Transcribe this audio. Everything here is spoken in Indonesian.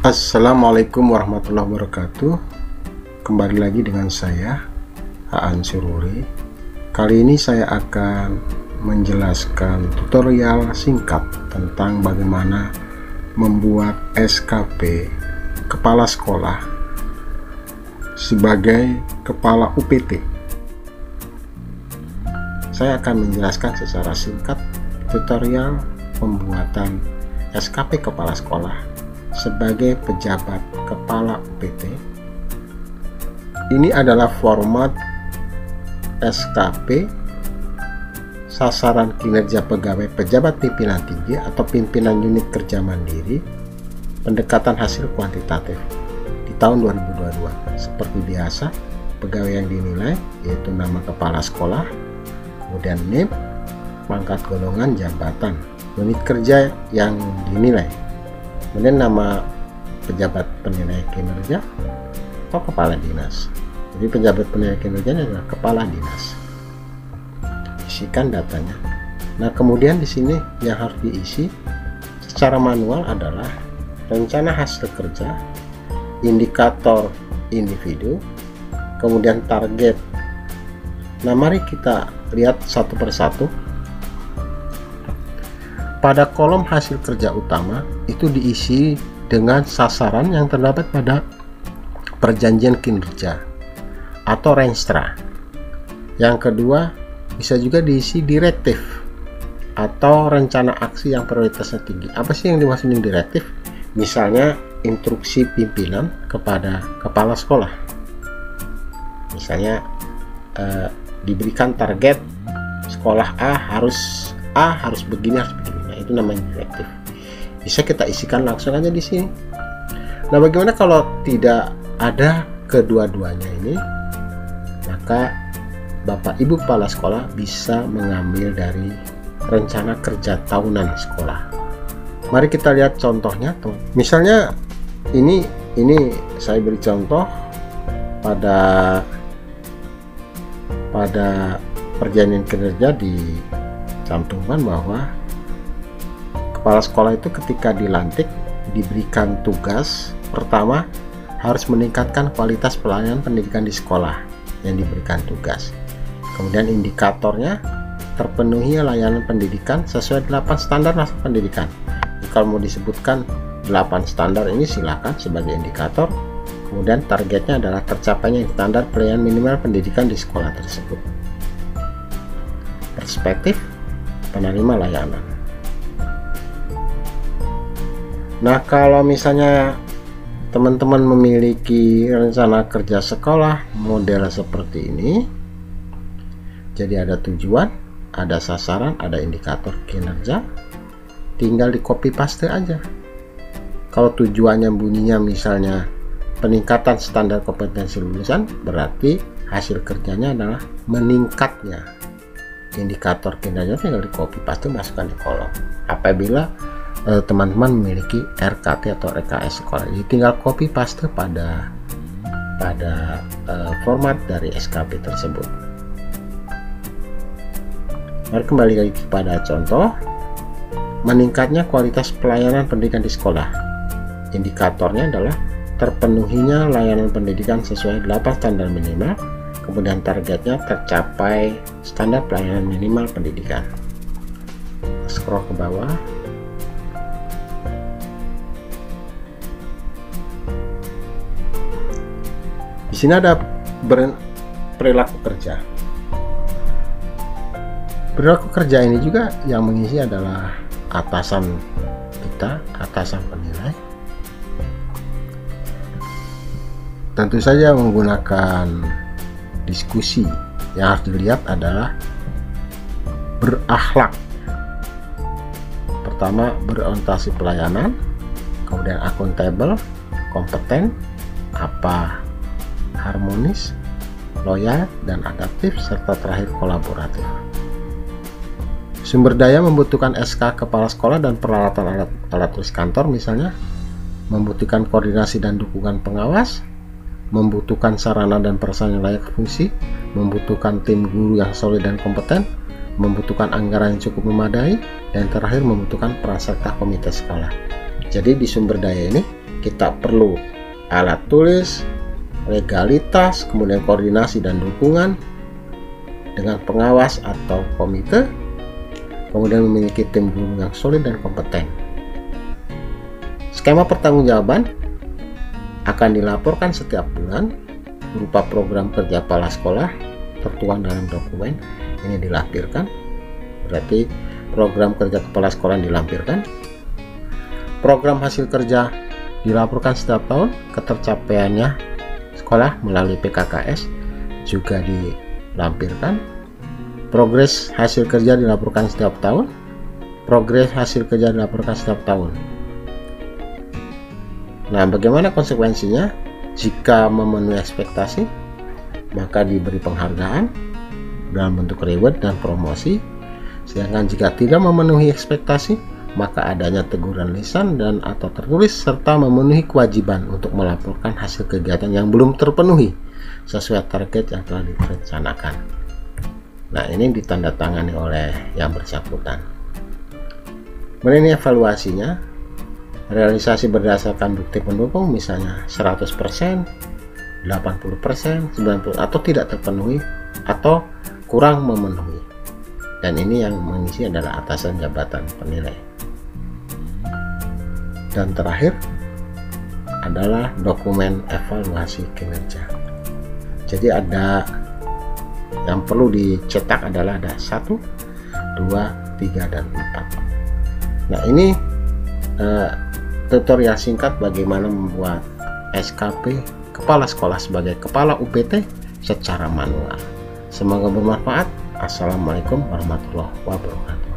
Assalamualaikum warahmatullahi wabarakatuh. Kembali lagi dengan saya, Aan Sururi. Kali ini saya akan menjelaskan tutorial singkat tentang bagaimana membuat SKP kepala sekolah sebagai kepala UPT. Saya akan menjelaskan secara singkat tutorial pembuatan SKP kepala sekolah sebagai pejabat kepala UPT. Ini adalah format SKP sasaran kinerja pegawai pejabat pimpinan tinggi atau pimpinan unit kerja mandiri pendekatan hasil kuantitatif di tahun 2022. Seperti biasa, pegawai yang dinilai yaitu nama kepala sekolah, kemudian NIP, pangkat golongan jabatan, unit kerja yang dinilai, kemudian nama pejabat penilai kinerja atau kepala dinas. Jadi pejabat penilai kinerjanya adalah kepala dinas. Isikan datanya. Nah, kemudian di sini yang harus diisi secara manual adalah rencana hasil kerja, indikator individu, kemudian target. Nah, mari kita lihat satu persatu. Pada kolom hasil kerja utama itu diisi dengan sasaran yang terdapat pada perjanjian kinerja atau renstra. Yang kedua, bisa juga diisi direktif atau rencana aksi yang prioritasnya tinggi. Apa sih yang dimaksudin direktif? Misalnya instruksi pimpinan kepada kepala sekolah. Misalnya diberikan target sekolah A harus begini, harus begini. Nah, itu namanya direktif. Bisa kita isikan langsung aja di sini. Nah, bagaimana kalau tidak ada kedua-duanya ini? Maka Bapak Ibu kepala sekolah bisa mengambil dari rencana kerja tahunan sekolah. Mari kita lihat contohnya. Misalnya ini saya beri contoh pada perjanjian kinerja dicantumkan bahwa kepala sekolah itu ketika dilantik diberikan tugas pertama harus meningkatkan kualitas pelayanan pendidikan di sekolah yang diberikan tugas. Kemudian indikatornya terpenuhi layanan pendidikan sesuai 8 standar nasional pendidikan. Kalau mau disebutkan 8 standar ini silakan sebagai indikator. Kemudian targetnya adalah tercapainya standar pelayanan minimal pendidikan di sekolah tersebut. Perspektif penerima layanan. Nah, kalau misalnya teman-teman memiliki rencana kerja sekolah model seperti ini, jadi ada tujuan, ada sasaran, ada indikator kinerja, tinggal di copy paste aja. Kalau tujuannya bunyinya misalnya peningkatan standar kompetensi lulusan, berarti hasil kerjanya adalah meningkatnya. Indikator kinerja tinggal di copy paste, masukkan di kolom. Apabila teman-teman memiliki RKT atau RKS sekolah, jadi tinggal copy paste pada format dari SKP tersebut. Mari kembali lagi kepada contoh. Meningkatnya kualitas pelayanan pendidikan di sekolah. Indikatornya adalah terpenuhinya layanan pendidikan sesuai 8 standar minimal, kemudian targetnya tercapai standar pelayanan minimal pendidikan. Scroll ke bawah. Di sini ada perilaku kerja. Perilaku kerja ini juga yang mengisi adalah atasan kita, atasan penilai. Tentu saja menggunakan diskusi. Yang harus dilihat adalah berakhlak. Pertama, berorientasi pelayanan, kemudian akuntabel, kompeten, harmonis, loyal, dan adaptif, serta terakhir kolaboratif. Sumber daya membutuhkan SK kepala sekolah dan peralatan alat tulis kantor, misalnya membutuhkan koordinasi dan dukungan pengawas, membutuhkan sarana dan prasarana yang layak fungsi, membutuhkan tim guru yang solid dan kompeten, membutuhkan anggaran yang cukup memadai, dan terakhir membutuhkan peran serta komite sekolah. Jadi di sumber daya ini kita perlu alat tulis, legalitas, kemudian koordinasi dan dukungan dengan pengawas atau komite, kemudian memiliki tim guru yang solid dan kompeten. Skema pertanggungjawaban akan dilaporkan setiap bulan berupa program kerja kepala sekolah tertuang dalam dokumen. Ini dilampirkan, berarti program kerja kepala sekolah dilampirkan. Program hasil kerja dilaporkan setiap tahun, ketercapaiannya sekolah melalui PKKS juga dilampirkan. Progres hasil kerja dilaporkan setiap tahun. Progres hasil kerja dilaporkan setiap tahun. Nah, bagaimana konsekuensinya? Jika memenuhi ekspektasi, maka diberi penghargaan dalam bentuk reward dan promosi. Sedangkan jika tidak memenuhi ekspektasi, maka adanya teguran lisan dan atau tertulis serta memenuhi kewajiban untuk melaporkan hasil kegiatan yang belum terpenuhi sesuai target yang telah direncanakan. Nah, ini ditandatangani oleh yang bersangkutan. Kemudian ini evaluasinya, realisasi berdasarkan bukti pendukung, misalnya 100%, 80%, 90%, atau tidak terpenuhi atau kurang memenuhi. Dan ini yang mengisi adalah atasan jabatan penilai. Dan terakhir adalah dokumen evaluasi kinerja. Jadi ada yang perlu dicetak adalah ada 1, 2, 3, dan 4. Nah, ini tutorial singkat bagaimana membuat SKP kepala sekolah sebagai kepala UPT secara manual. Semoga bermanfaat. Assalamualaikum warahmatullahi wabarakatuh.